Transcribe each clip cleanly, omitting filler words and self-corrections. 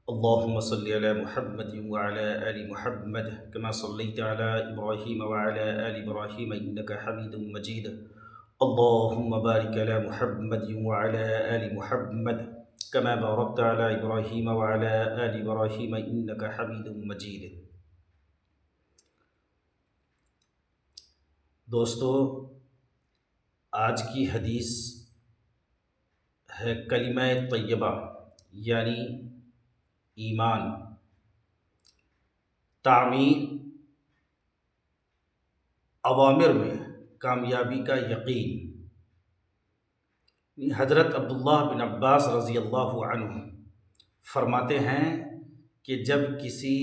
अल्लाहुम्मा सल्लि अला मुहम्मद व अला आलि मुहम्मद कमा सल्लैता अला इब्राहीम व अला आलि इब्राहीम इन्नका हमीदुम मजीद। अल्लाहुम्मा बारिक अला मुहम्मद व अला आलि मुहम्मद कमा बारकता अला इब्राहीम व अला आलि इब्राहीम इन्नका हमीदुम मजीद। दोस्तों, आज की हदीस है कलिमा तय्यबा यानी ईमान, तामील, अवामिर में कामयाबी का यकीन। हज़रत अब्दुल्लाह बिन अब्बास रज़ी अल्लाहु अन्हु फरमाते हैं कि जब किसी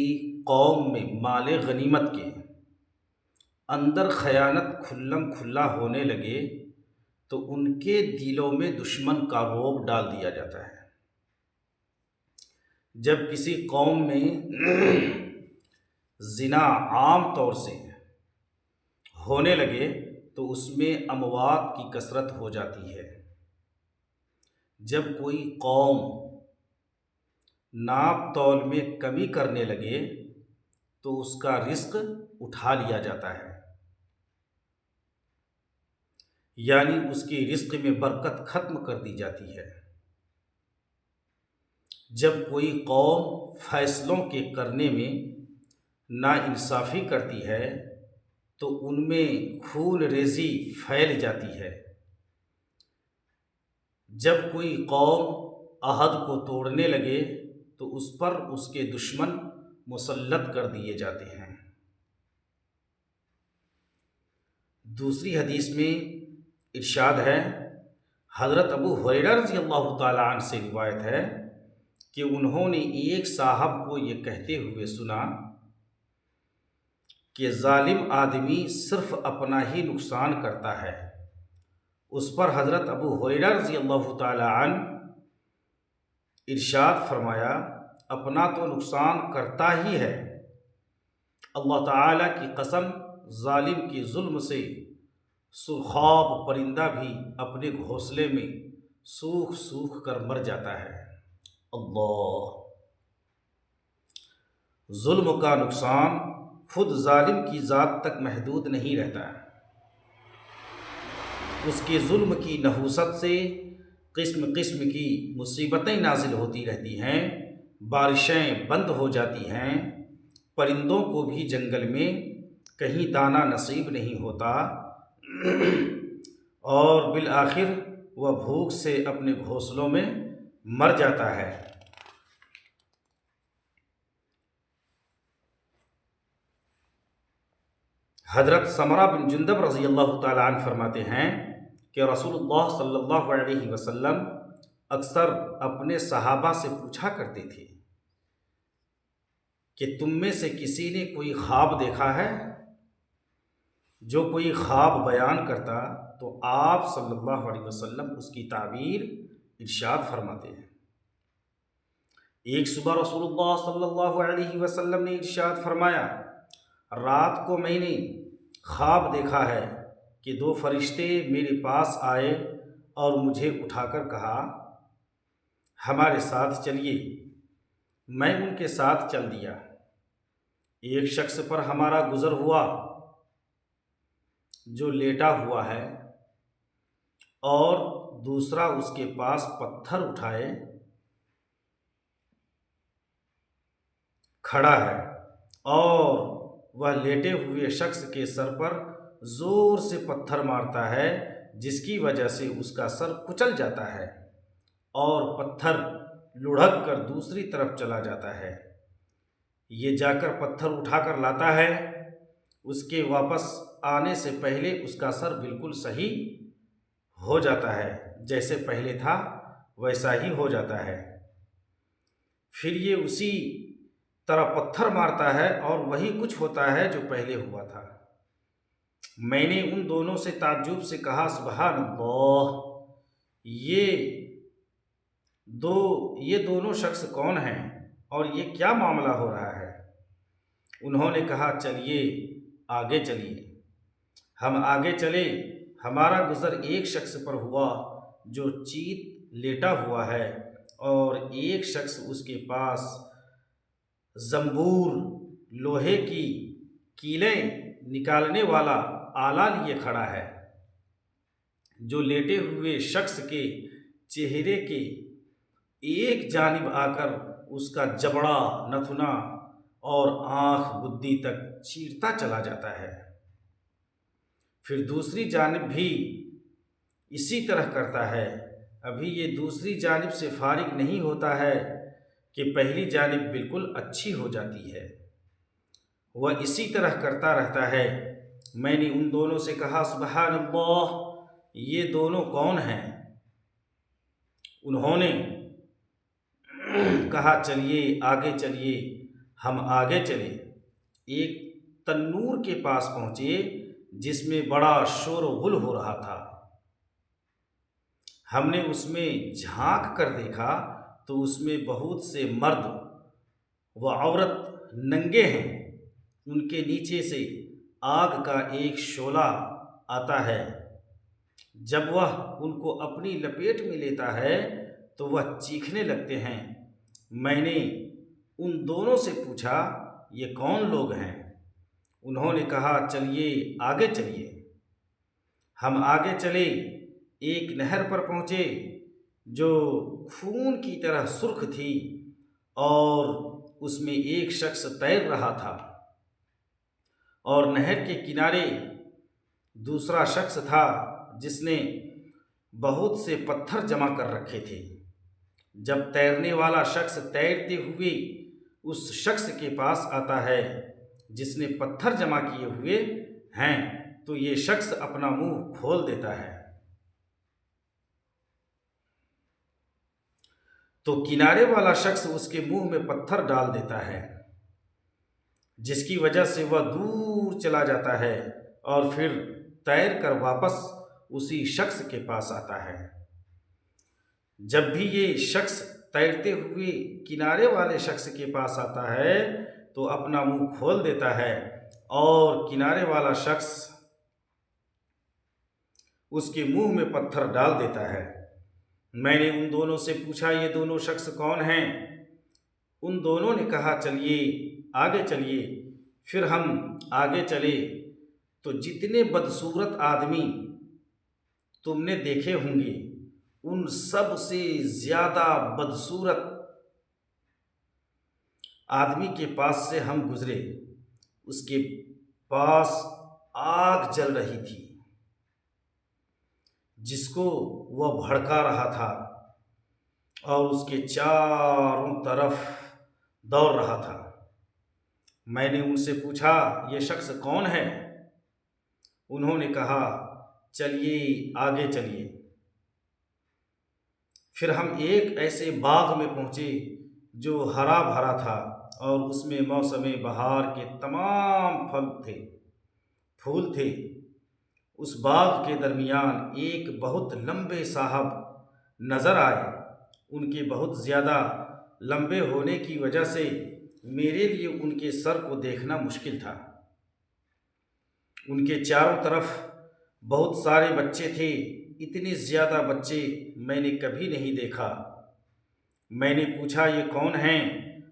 कौम में माले गनीमत के अंदर खयानत खुल्लम खुल्ला होने लगे तो उनके दिलों में दुश्मन का रोब डाल दिया जाता है। जब किसी कौम में ज़िना आम तौर से होने लगे तो उसमें अमवात की कसरत हो जाती है। जब कोई कौम नाप तौल में कमी करने लगे तो उसका रिस्क उठा लिया जाता है, यानी उसके रिस्क में बरकत ख़त्म कर दी जाती है। जब कोई कौम फैसलों के करने में नाइंसाफ़ी करती है तो उनमें खून रेज़ी फैल जाती है। जब कोई कौम अहद को तोड़ने लगे तो उस पर उसके दुश्मन मुसल्लत कर दिए जाते हैं। दूसरी हदीस में इरशाद है, हज़रत अबू हुरैरा रज़ी अल्लाह ताला अन्हु से रिवायत है कि उन्होंने एक साहब को ये कहते हुए सुना कि जालिम आदमी सिर्फ़ अपना ही नुकसान करता है। उस पर हज़रत अबू हुरैरा रज़ी अल्लाह ताला अन्हु इरशाद फरमाया, अपना तो नुकसान करता ही है, अल्लाह ताला की कसम, जालिम के जुल्म से सुरखाब परिंदा भी अपने घोंसले में सूख सूख कर मर जाता है। अल्लाह, जुल्म का नुकसान खुद जालिम की ज़ात तक महदूद नहीं रहता, उसके जुल्म की नहूसत से किस्म किस्म की मुसीबतें नाजिल होती रहती हैं, बारिशें बंद हो जाती हैं, परिंदों को भी जंगल में कहीं दाना नसीब नहीं होता और बिल आखिर वह भूख से अपने घोंसलों में मर जाता है। हज़रत समरा बिन जुंदब रज़ी अल्लाह ताला अन्हु फरमाते हैं कि रसूलुल्लाह सल्लल्लाहु अलैहि वसल्लम अक्सर अपने सहाबा से पूछा करते थे कि तुम में से किसी ने कोई ख्वाब देखा है? जो कोई ख्वाब बयान करता तो आप सल्लल्लाहु अलैहि वसल्लम उसकी ताबीर इरशाद फरमाते हैं। एक सुबह रसूलुल्लाह सल्लल्लाहु अलैहि वसल्लम ने इरशाद फरमाया, रात को मैंने ख्वाब देखा है कि दो फरिश्ते मेरे पास आए और मुझे उठाकर कहा, हमारे साथ चलिए। मैं उनके साथ चल दिया। एक शख्स पर हमारा गुज़र हुआ जो लेटा हुआ है और दूसरा उसके पास पत्थर उठाए खड़ा है और वह लेटे हुए शख्स के सर पर ज़ोर से पत्थर मारता है, जिसकी वजह से उसका सर कुचल जाता है और पत्थर लुढ़क कर दूसरी तरफ चला जाता है। ये जाकर पत्थर उठाकर लाता है, उसके वापस आने से पहले उसका सर बिल्कुल सही हो जाता है, जैसे पहले था वैसा ही हो जाता है। फिर ये उसी तरह पत्थर मारता है और वही कुछ होता है जो पहले हुआ था। मैंने उन दोनों से ताज्जुब से कहा, सुभान अल्लाह, ये दोनों शख्स कौन हैं और ये क्या मामला हो रहा है? उन्होंने कहा, चलिए आगे चलिए। हम आगे चले। हमारा गुज़र एक शख्स पर हुआ जो चीत लेटा हुआ है और एक शख्स उसके पास जंबूर, लोहे की कीलें निकालने वाला आला लिए खड़ा है। जो लेटे हुए शख्स के चेहरे के एक जानिब आकर उसका जबड़ा, नथुना और आंख बुद्धि तक चीरता चला जाता है, फिर दूसरी जानिब भी इसी तरह करता है। अभी ये दूसरी जानिब से फारिग नहीं होता है कि पहली जानिब बिल्कुल अच्छी हो जाती है। वह इसी तरह करता रहता है। मैंने उन दोनों से कहा, सुबहान अल्लाह, ये दोनों कौन हैं? उन्होंने कहा, चलिए आगे चलिए। हम आगे चले, एक तन्नूर के पास पहुँचे जिसमें बड़ा शोरगुल हो रहा था। हमने उसमें झांक कर देखा तो उसमें बहुत से मर्द व औरत नंगे हैं। उनके नीचे से आग का एक शोला आता है। जब वह उनको अपनी लपेट में लेता है तो वह चीखने लगते हैं। मैंने उन दोनों से पूछा, ये कौन लोग हैं? उन्होंने कहा, चलिए आगे चलिए। हम आगे चले, एक नहर पर पहुँचे जो खून की तरह सुर्ख थी और उसमें एक शख्स तैर रहा था और नहर के किनारे दूसरा शख्स था जिसने बहुत से पत्थर जमा कर रखे थे। जब तैरने वाला शख्स तैरते हुए उस शख्स के पास आता है जिसने पत्थर जमा किए हुए हैं तो ये शख्स अपना मुंह खोल देता है। तो किनारे वाला शख्स उसके मुंह में पत्थर डाल देता है, जिसकी वजह से वह दूर चला जाता है और फिर तैर कर वापस उसी शख्स के पास आता है। जब भी ये शख्स तैरते हुए किनारे वाले शख्स के पास आता है तो अपना मुंह खोल देता है और किनारे वाला शख्स उसके मुंह में पत्थर डाल देता है। मैंने उन दोनों से पूछा, ये दोनों शख्स कौन हैं? उन दोनों ने कहा, चलिए आगे चलिए। फिर हम आगे चले तो जितने बदसूरत आदमी तुमने देखे होंगे उन सब से ज़्यादा बदसूरत आदमी के पास से हम गुजरे। उसके पास आग जल रही थी जिसको वह भड़का रहा था और उसके चारों तरफ दौड़ रहा था। मैंने उनसे पूछा, ये शख्स कौन है? उन्होंने कहा, चलिए आगे चलिए। फिर हम एक ऐसे बाग में पहुँचे जो हरा भरा था और उसमें मौसम बहार के तमाम फूल थे। उस बाग के दरमियान एक बहुत लंबे साहब नज़र आए। उनके बहुत ज़्यादा लंबे होने की वजह से मेरे लिए उनके सर को देखना मुश्किल था। उनके चारों तरफ बहुत सारे बच्चे थे। इतने ज़्यादा बच्चे मैंने कभी नहीं देखा। मैंने पूछा, ये कौन हैं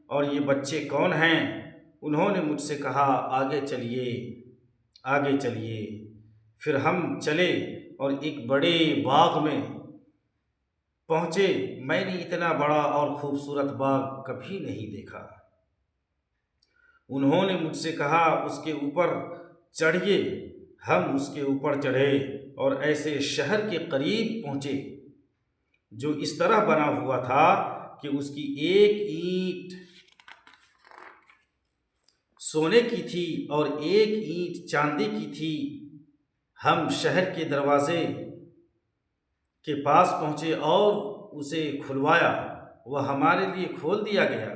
और ये बच्चे कौन हैं? उन्होंने मुझसे कहा, आगे चलिए आगे चलिए। फिर हम चले और एक बड़े बाग में पहुँचे। मैंने इतना बड़ा और खूबसूरत बाग कभी नहीं देखा। उन्होंने मुझसे कहा, उसके ऊपर चढ़िए। हम उसके ऊपर चढ़े और ऐसे शहर के करीब पहुँचे जो इस तरह बना हुआ था कि उसकी एक ईंट सोने की थी और एक ईंट चांदी की थी। हम शहर के दरवाजे के पास पहुँचे और उसे खुलवाया। वह हमारे लिए खोल दिया गया।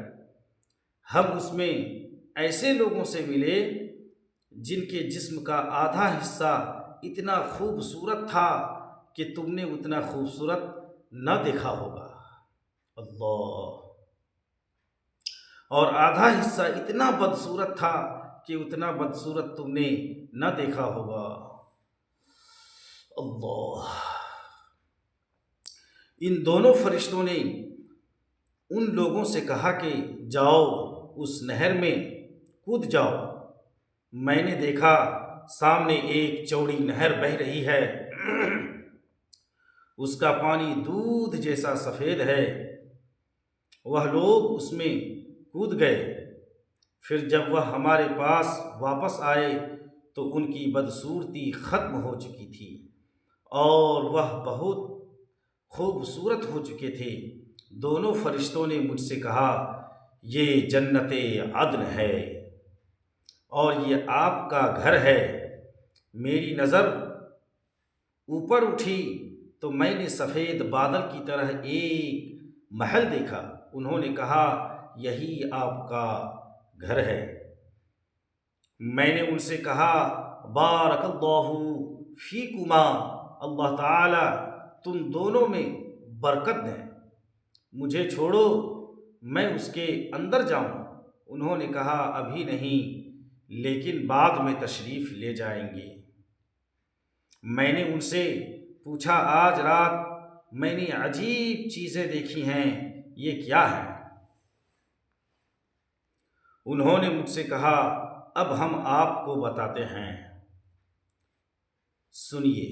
हम उसमें ऐसे लोगों से मिले जिनके जिस्म का आधा हिस्सा इतना खूबसूरत था कि तुमने उतना खूबसूरत न देखा होगा। अल्लाह। और आधा हिस्सा इतना बदसूरत था कि उतना बदसूरत तुमने न देखा होगा। अल्लाह। इन दोनों फरिश्तों ने उन लोगों से कहा कि जाओ उस नहर में कूद जाओ। मैंने देखा सामने एक चौड़ी नहर बह रही है। उसका पानी दूध जैसा सफ़ेद है। वह लोग उसमें कूद गए। फिर जब वह हमारे पास वापस आए तो उनकी बदसूरती ख़त्म हो चुकी थी और वह बहुत खूबसूरत हो चुके थे। दोनों फरिश्तों ने मुझसे कहा, ये जन्नत अदन है और ये आपका घर है। मेरी नज़र ऊपर उठी तो मैंने सफ़ेद बादल की तरह एक महल देखा। उन्होंने कहा, यही आपका घर है। मैंने उनसे कहा, बारकल्लाहु फ़ीकुमा, अल्लाह ताला तुम दोनों में बरकत दें। मुझे छोड़ो, मैं उसके अंदर जाऊं। उन्होंने कहा, अभी नहीं, लेकिन बाद में तशरीफ़ ले जाएंगे। मैंने उनसे पूछा, आज रात मैंने अजीब चीज़ें देखी हैं, ये क्या है? उन्होंने मुझसे कहा, अब हम आपको बताते हैं, सुनिए।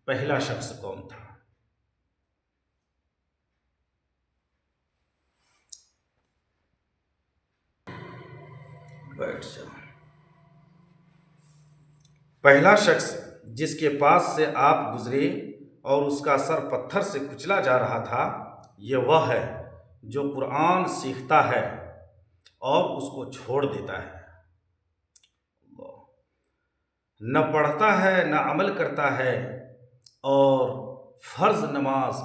पहला शख्स कौन था? बैठ जाओ। पहला शख्स जिसके पास से आप गुजरे और उसका सर पत्थर से कुचला जा रहा था, ये वह है जो कुरान सीखता है और उसको छोड़ देता है, न पढ़ता है न अमल करता है और फर्ज नमाज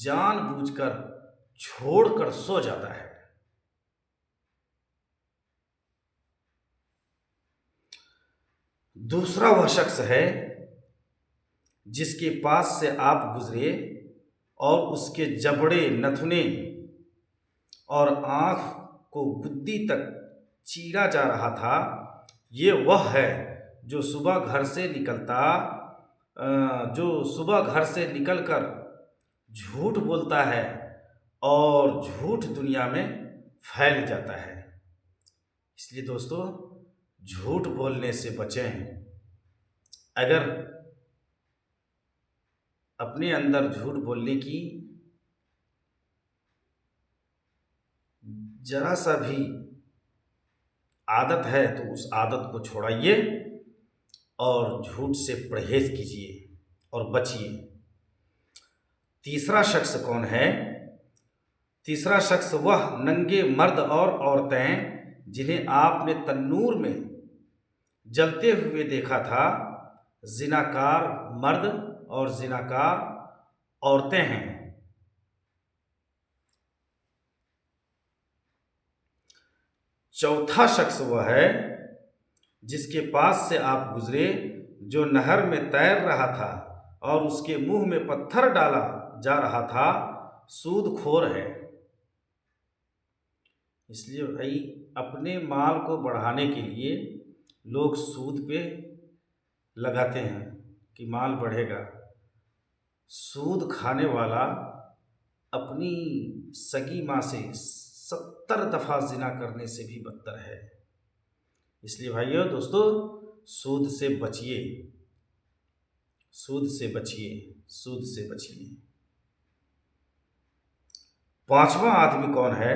जानबूझकर छोड़कर सो जाता है। दूसरा वह शख्स है जिसके पास से आप गुजरे और उसके जबड़े, नथुने और आँख को गुद्दी तक चीरा जा रहा था। ये वह है जो सुबह घर से निकलकर झूठ बोलता है और झूठ दुनिया में फैल जाता है। इसलिए दोस्तों, झूठ बोलने से बचें। अगर अपने अंदर झूठ बोलने की जरा सा भी आदत है तो उस आदत को छोड़ाइए और झूठ से परहेज कीजिए और बचिए। तीसरा शख्स कौन है? तीसरा शख्स वह नंगे मर्द और औरतें जिन्हें आपने तन्नूर में जलते हुए देखा था। जिनाकार मर्द और जिनाकार औरतें हैं। चौथा शख्स वह है जिसके पास से आप गुजरे जो नहर में तैर रहा था और उसके मुंह में पत्थर डाला जा रहा था। सूदखोर है। इसलिए भाई, अपने माल को बढ़ाने के लिए लोग सूद पे लगाते हैं कि माल बढ़ेगा। सूद खाने वाला अपनी सगी माँ से 70 दफ़ा जिना करने से भी बदतर है। इसलिए भाइयों दोस्तों, सूद से बचिए, सूद से बचिए, सूद से बचिए। पांचवा आदमी कौन है?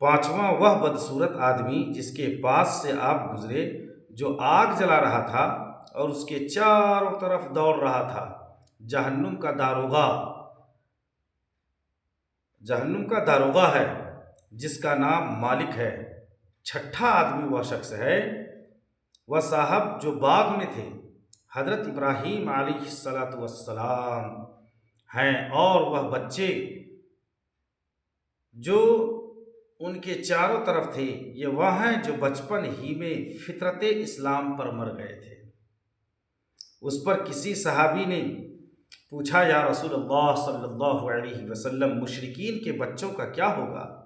पांचवा वह बदसूरत आदमी जिसके पास से आप गुजरे जो आग जला रहा था और उसके चारों तरफ दौड़ रहा था। जहन्नुम का दारोगा है जिसका नाम मालिक है। छठा आदमी वह शख्स है, वह साहब जो बाग में थे, हज़रत इब्राहीम अलैहिस्सलातु वस्सलाम हैं और वह बच्चे जो उनके चारों तरफ थे, ये वह हैं जो बचपन ही में फितरत इस्लाम पर मर गए थे। उस पर किसी सहाबी ने पूछा, या रसूलल्लाह सल्लल्लाहु अलैहि वसल्लम, मुशरिकीन के बच्चों का क्या होगा?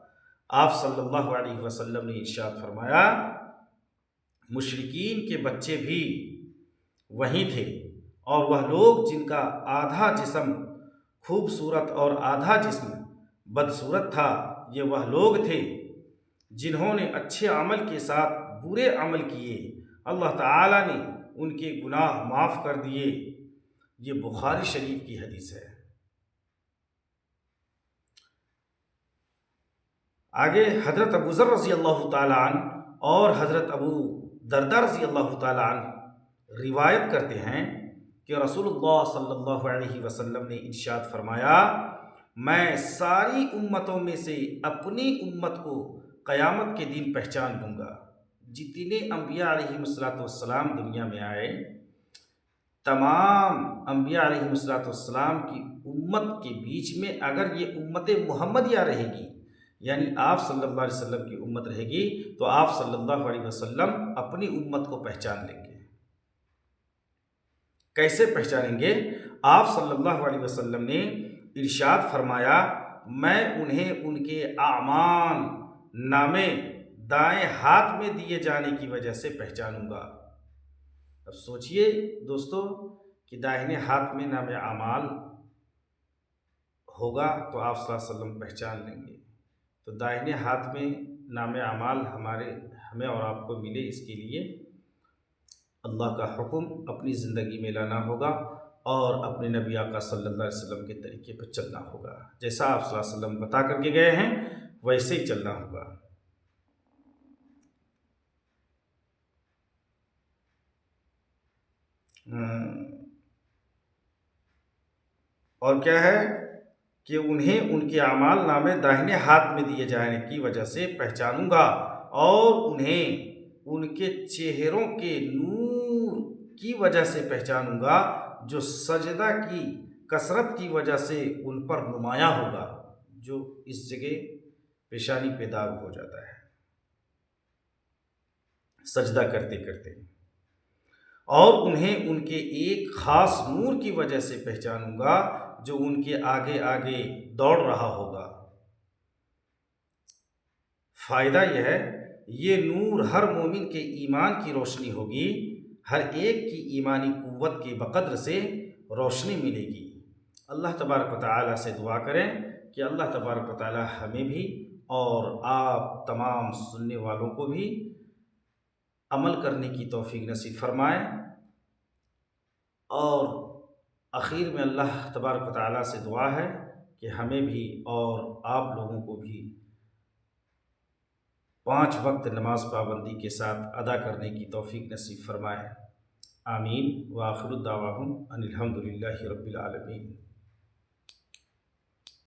आप सल्लल्लाहु अलैहि वसल्लम ने इरशाद फरमाया, मुशरिकीन के बच्चे भी वहीं थे और वह लोग जिनका आधा जिस्म खूबसूरत और आधा जिस्म बदसूरत था, ये वह लोग थे जिन्होंने अच्छे अमल के साथ बुरे अमल किए, अल्लाह ताला ने उनके गुनाह माफ़ कर दिए। ये बुखारी शरीफ की हदीस है। आगे हज़रत अबू ज़र रज़ी अल्लाह ताला अन्हु और हज़रत अबू दरदा रज़ी अल्लाह ताला अन्हु रिवायत करते हैं कि रसूलुल्लाह सल्लल्लाहु अलैहि वसल्लम ने इरशाद फरमाया, मैं सारी उम्मतों में से अपनी उम्मत को क़यामत के दिन पहचान लूँगा। जितने अम्बिया अलैहिमुस्सलाम दुनिया में आए, तमाम अम्बिया अलैहिमुस्सलाम की उम्मत के बीच में अगर ये उम्मत मुहम्मदिया रहेगी, यानी आप सल्लल्लाहु अलैहि वसल्लम की उम्मत रहेगी, तो आप सल्लल्लाहु अलैहि वसल्लम अपनी उम्मत को पहचान लेंगे। कैसे पहचानेंगे? आप सल्लल्लाहु अलैहि वसल्लम ने इरशाद फरमाया, मैं उन्हें उनके आमाल नामे दाएं हाथ में दिए जाने की वजह से पहचानूंगा। अब सोचिए दोस्तों कि दाहिने हाथ में नामे आमाल होगा तो आप सल्लल्लाहु अलैहि वसल्लम पहचान लेंगे। तो दाहिने हाथ में नामे आमाल हमें और आपको मिले, इसके लिए अल्लाह का हुक्म अपनी ज़िंदगी में लाना होगा और अपने नबी आका सल्लल्लाहु अलैहि वसल्लम के तरीके पर चलना होगा। जैसा आप सल्लल्लाहु अलैहि वसल्लम बता करके गए हैं वैसे ही चलना होगा। और क्या है कि उन्हें उनके आमाल नामे दाहिने हाथ में दिए जाने की वजह से पहचानूंगा और उन्हें उनके चेहरों के नूर की वजह से पहचानूंगा जो सजदा की कसरत की वजह से उन पर नुमाया होगा, जो इस जगह पेशानी पे दाग हो जाता है सजदा करते करते। और उन्हें उनके एक ख़ास नूर की वजह से पहचानूंगा जो उनके आगे आगे दौड़ रहा होगा। फ़ायदा यह है, ये नूर हर मोमिन के ईमान की रोशनी होगी, हर एक की ईमानी क़ुव्वत के बक़द्र से रोशनी मिलेगी। अल्लाह तबारक व तआला से दुआ करें कि अल्लाह तबारक व तआला हमें भी और आप तमाम सुनने वालों को भी अमल करने की तौफीक नसीब फरमाए। और आखिर में अल्लाह तबारक व तआला से दुआ है कि हमें भी और आप लोगों को भी 5 वक्त नमाज पाबंदी के साथ अदा करने की तौफीक नसीब फरमाए। आमीन व आखिरु दावाहुम अनिल हम्दुलिल्लाहि रब्बिल आलमीन।